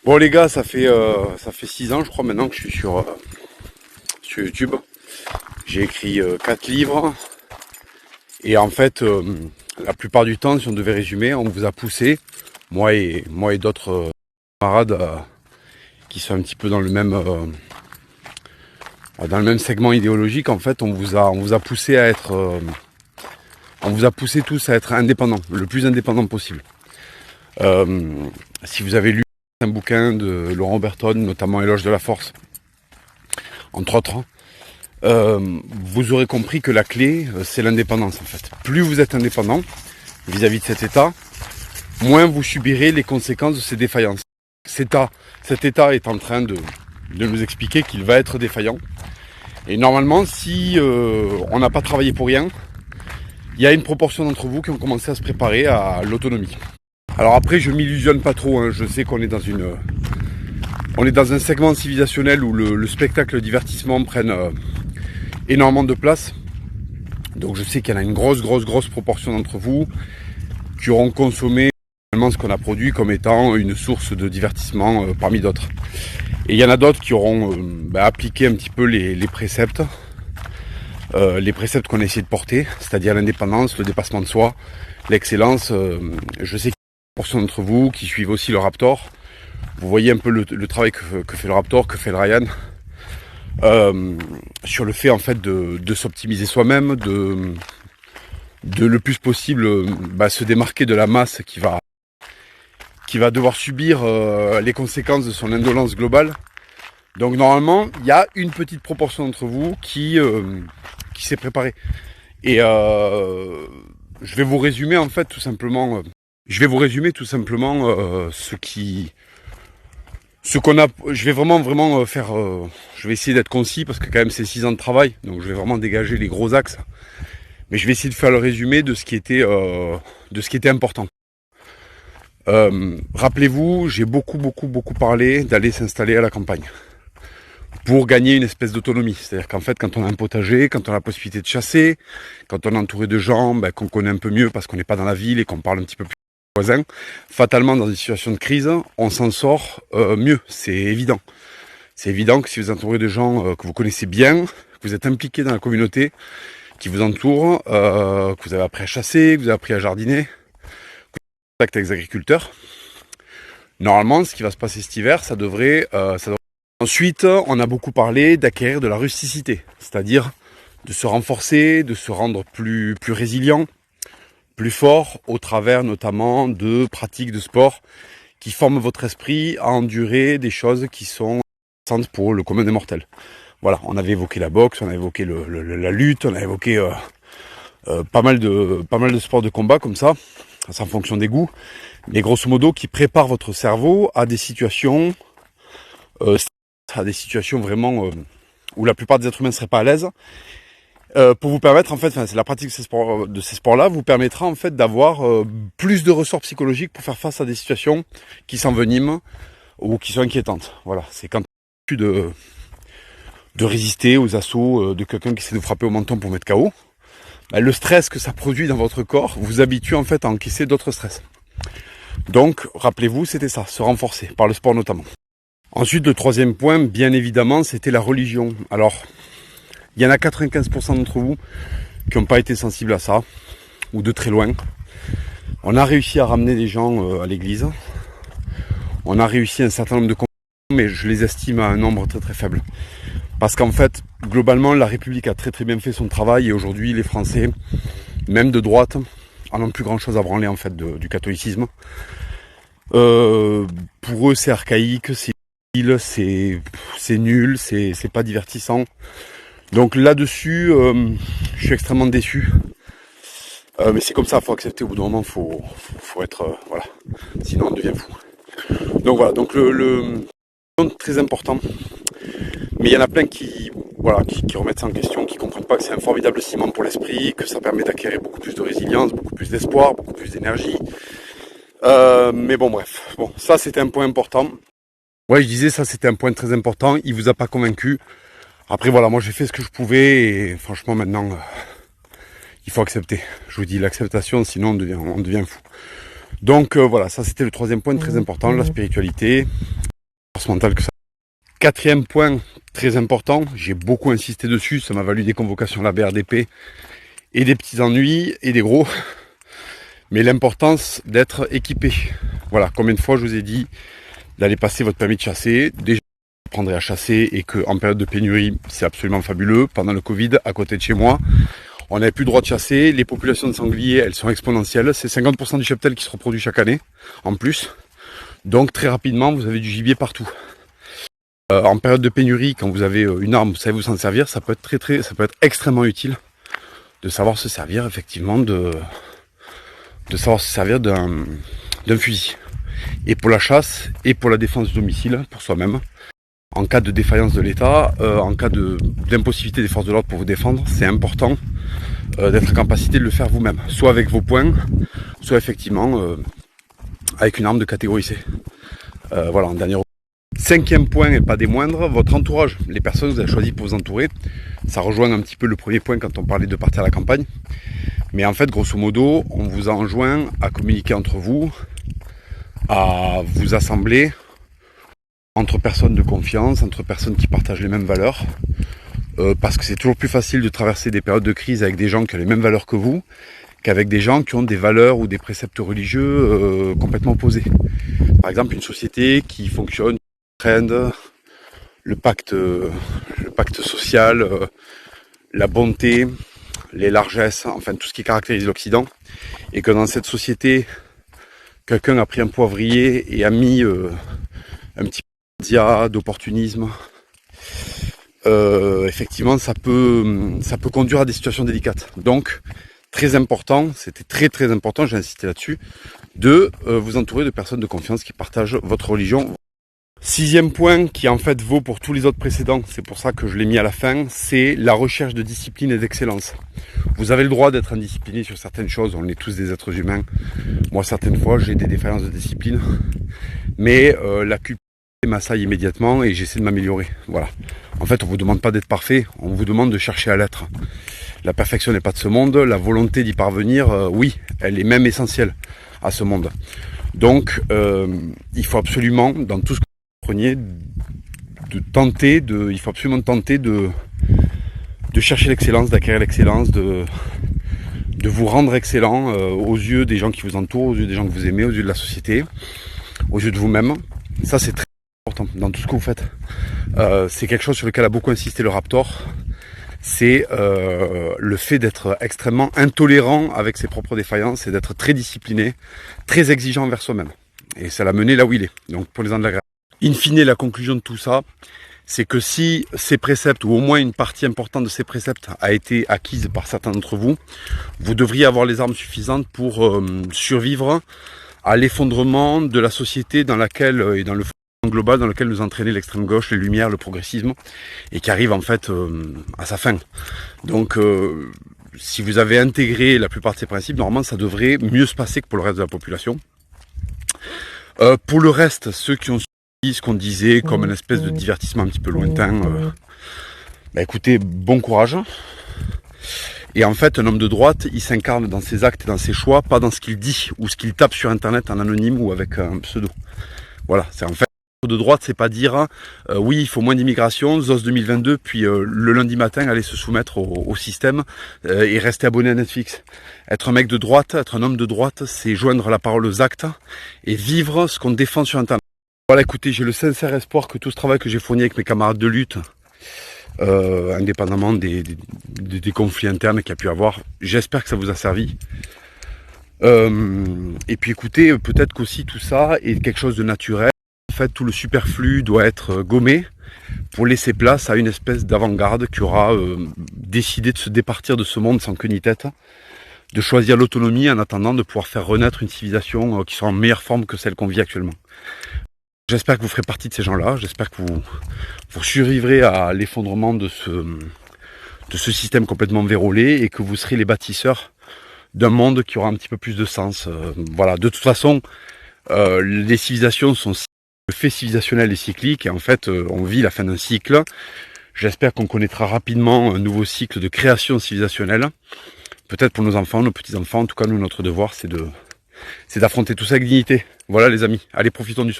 Bon les gars, ça fait 6 ans je crois maintenant que je suis sur YouTube. J'ai écrit 4 livres. Et en fait, la plupart du temps, si on devait résumer, on vous a poussé, moi et d'autres camarades qui sont un petit peu dans le même segment idéologique, en fait, on vous a poussé à être on vous a poussé tous à être indépendants, le plus indépendant possible. Si vous avez lu un bouquin de Laurent Berton, notamment Éloge de la force, entre autres, vous aurez compris que la clé, c'est l'indépendance en fait. Plus vous êtes indépendant vis-à-vis de cet état, moins vous subirez les conséquences de ces défaillances. Cet état est en train de nous expliquer qu'il va être défaillant. Et normalement, si on n'a pas travaillé pour rien, il y a une proportion d'entre vous qui ont commencé à se préparer à l'autonomie. Alors après, je m'illusionne pas trop, hein. Je sais qu'on est dans un segment civilisationnel où le spectacle et le divertissement prennent énormément de place. Donc je sais qu'il y en a une grosse proportion d'entre vous qui auront consommé ce qu'on a produit comme étant une source de divertissement parmi d'autres. Et il y en a d'autres qui auront appliqué un petit peu les préceptes qu'on a essayé de porter, c'est-à-dire l'indépendance, le dépassement de soi, l'excellence. Je sais qu'il y a une portion d'entre vous qui suivent aussi le Raptor. Vous voyez un peu le travail que fait le Raptor, que fait le Ryan, sur le fait en fait de s'optimiser soi-même, de le plus possible se démarquer de la masse qui va devoir subir les conséquences de son indolence globale. Donc normalement, il y a une petite proportion d'entre vous qui s'est préparée. Et je vais vous résumer en fait tout simplement. Je vais vraiment faire. Je vais essayer d'être concis parce que quand même c'est 6 ans de travail, donc je vais vraiment dégager les gros axes. Mais je vais essayer de faire le résumé de ce qui était important. Rappelez-vous, j'ai beaucoup parlé d'aller s'installer à la campagne pour gagner une espèce d'autonomie. C'est-à-dire qu'en fait, quand on a un potager, quand on a la possibilité de chasser, quand on est entouré de gens qu'on connaît un peu mieux parce qu'on n'est pas dans la ville et qu'on parle un petit peu plus aux voisins, fatalement dans une situation de crise, on s'en sort mieux, c'est évident. C'est évident que si vous êtes entouré de gens que vous connaissez bien, que vous êtes impliqué dans la communauté qui vous entoure, que vous avez appris à chasser, que vous avez appris à jardiner, que vous avez contact avec les agriculteurs, normalement, ce qui va se passer cet hiver, ça devrait. Ensuite, on a beaucoup parlé d'acquérir de la rusticité, c'est-à-dire de se renforcer, de se rendre plus résilient, plus fort, au travers notamment de pratiques de sport qui forment votre esprit à endurer des choses qui sont intéressantes pour le commun des mortels. Voilà, on avait évoqué la boxe, on a évoqué la lutte, on a évoqué pas mal de sports de combat comme ça, en fonction des goûts, mais grosso modo qui préparent votre cerveau à des situations vraiment où la plupart des êtres humains ne seraient pas à l'aise, pour vous permettre en fait, c'est la pratique de ces sports-là vous permettra en fait d'avoir plus de ressorts psychologiques pour faire face à des situations qui s'enveniment ou qui sont inquiétantes. Voilà, c'est quand plus de résister aux assauts de quelqu'un qui essaie de frapper au menton pour mettre KO. Le stress que ça produit dans votre corps vous habitue en fait à encaisser d'autres stress. Donc, rappelez-vous, c'était ça, se renforcer, par le sport notamment. Ensuite, le troisième point, bien évidemment, c'était la religion. Alors, il y en a 95% d'entre vous qui n'ont pas été sensibles à ça, ou de très loin. On a réussi à ramener des gens à l'église. On a réussi un certain nombre de combats, mais je les estime à un nombre très faible. Parce qu'en fait, globalement, la République a très bien fait son travail et aujourd'hui, les Français, même de droite, en ont plus grand chose à branler en fait du catholicisme. Pour eux, c'est archaïque, c'est nul, c'est pas divertissant. Donc là-dessus, je suis extrêmement déçu. Mais c'est comme ça, faut accepter au bout d'un moment, faut être voilà. Sinon on devient fou. Donc voilà, donc le très important. Mais il y en a plein qui remettent ça en question, qui comprennent pas que c'est un formidable ciment pour l'esprit, que ça permet d'acquérir beaucoup plus de résilience, beaucoup plus d'espoir, beaucoup plus d'énergie. Mais bon, bref. Bon, ça c'était un point important. Ouais, je disais ça c'était un point très important. Il vous a pas convaincu. Après voilà, moi j'ai fait ce que je pouvais et franchement maintenant, il faut accepter. Je vous dis l'acceptation, sinon on devient fou. Donc voilà, ça c'était le troisième point très important, la spiritualité. force mentale que ça. Quatrième point très important, j'ai beaucoup insisté dessus, ça m'a valu des convocations à la BRDP et des petits ennuis et des gros, mais l'importance d'être équipé. Voilà, combien de fois je vous ai dit d'aller passer votre permis de chasser, déjà vous prendrez à chasser et qu'en période de pénurie, c'est absolument fabuleux. Pendant le Covid, à côté de chez moi, on n'avait plus le droit de chasser, les populations de sangliers, elles sont exponentielles, c'est 50% du cheptel qui se reproduit chaque année, en plus. Donc très rapidement, vous avez du gibier partout. En période de pénurie, quand vous avez une arme, vous savez vous s'en servir, ça peut être ça peut être extrêmement utile de savoir se servir effectivement de savoir se servir d'un fusil. Et pour la chasse et pour la défense du domicile, pour soi-même. En cas de défaillance de l'État, en cas d'impossibilité des forces de l'ordre pour vous défendre, c'est important d'être en capacité de le faire vous-même. Soit avec vos poings, soit effectivement avec une arme de catégorie C. Voilà, en dernier. Cinquième point, et pas des moindres, votre entourage. Les personnes que vous avez choisi pour vous entourer. Ça rejoint un petit peu le premier point quand on parlait de partir à la campagne. Mais en fait, grosso modo, on vous a enjoint à communiquer entre vous, à vous assembler entre personnes de confiance, entre personnes qui partagent les mêmes valeurs. Parce que c'est toujours plus facile de traverser des périodes de crise avec des gens qui ont les mêmes valeurs que vous, qu'avec des gens qui ont des valeurs ou des préceptes religieux complètement opposés. Par exemple, une société qui fonctionne, le pacte social, la bonté, les largesses, enfin tout ce qui caractérise l'Occident, et que dans cette société, quelqu'un a pris un poivrier et a mis un petit peu d'opportunisme. Effectivement, ça peut conduire à des situations délicates. Donc, très important, c'était très important, j'ai insisté là-dessus, de vous entourer de personnes de confiance qui partagent votre religion. Sixième point, qui en fait vaut pour tous les autres précédents, c'est pour ça que je l'ai mis à la fin, c'est la recherche de discipline et d'excellence. Vous avez le droit d'être indiscipliné sur certaines choses, on est tous des êtres humains. Moi, certaines fois, j'ai des défaillances de discipline, mais la culpabilité m'assaille immédiatement et j'essaie de m'améliorer. Voilà. En fait, on vous demande pas d'être parfait, on vous demande de chercher à l'être. La perfection n'est pas de ce monde, la volonté d'y parvenir, oui, elle est même essentielle à ce monde. Donc, il faut absolument, dans tout ce que vous preniez, il faut absolument tenter de chercher l'excellence, d'acquérir l'excellence, de vous rendre excellent aux yeux des gens qui vous entourent, aux yeux des gens que vous aimez, aux yeux de la société, aux yeux de vous-même. Ça, c'est très important dans tout ce que vous faites. C'est quelque chose sur lequel a beaucoup insisté le Raptor. C'est le fait d'être extrêmement intolérant avec ses propres défaillances et d'être très discipliné, très exigeant envers soi-même. Et ça l'a mené là où il est, donc pour les ans de la grève. In fine, la conclusion de tout ça, c'est que si ces préceptes, ou au moins une partie importante de ces préceptes, a été acquise par certains d'entre vous, vous devriez avoir les armes suffisantes pour survivre à l'effondrement de la société dans laquelle, et dans le global dans lequel nous entraînait l'extrême gauche, les lumières, le progressisme, et qui arrive en fait à sa fin. Donc si vous avez intégré la plupart de ces principes, normalement ça devrait mieux se passer que pour le reste de la population. Pour le reste, ceux qui ont suivi ce qu'on disait comme une espèce de divertissement un petit peu lointain, bah écoutez, bon courage. Et en fait, un homme de droite, il s'incarne dans ses actes et dans ses choix, pas dans ce qu'il dit ou ce qu'il tape sur internet en anonyme ou avec un pseudo. Voilà, c'est en fait de droite, c'est pas dire oui, il faut moins d'immigration, ZOS 2022, puis le lundi matin aller se soumettre au système et rester abonné à Netflix. Être un mec de droite, être un homme de droite, c'est joindre la parole aux actes et vivre ce qu'on défend sur internet. Voilà, écoutez, j'ai le sincère espoir que tout ce travail que j'ai fourni avec mes camarades de lutte, indépendamment des conflits internes qu'il y a pu avoir, j'espère que ça vous a servi. Et puis écoutez, peut-être qu'aussi tout ça est quelque chose de naturel. En fait, tout le superflu doit être gommé pour laisser place à une espèce d'avant-garde qui aura décidé de se départir de ce monde sans queue ni tête, de choisir l'autonomie en attendant de pouvoir faire renaître une civilisation qui sera en meilleure forme que celle qu'on vit actuellement. J'espère que vous ferez partie de ces gens-là, j'espère que vous survivrez à l'effondrement de ce système complètement vérolé et que vous serez les bâtisseurs d'un monde qui aura un petit peu plus de sens. Voilà, de toute façon, les civilisations sont le fait civilisationnel et cyclique, et en fait, on vit la fin d'un cycle. J'espère qu'on connaîtra rapidement un nouveau cycle de création civilisationnelle. Peut-être pour nos enfants, nos petits-enfants. En tout cas, nous, notre devoir, c'est d'affronter tout ça avec dignité. Voilà, les amis. Allez, profitons du soleil.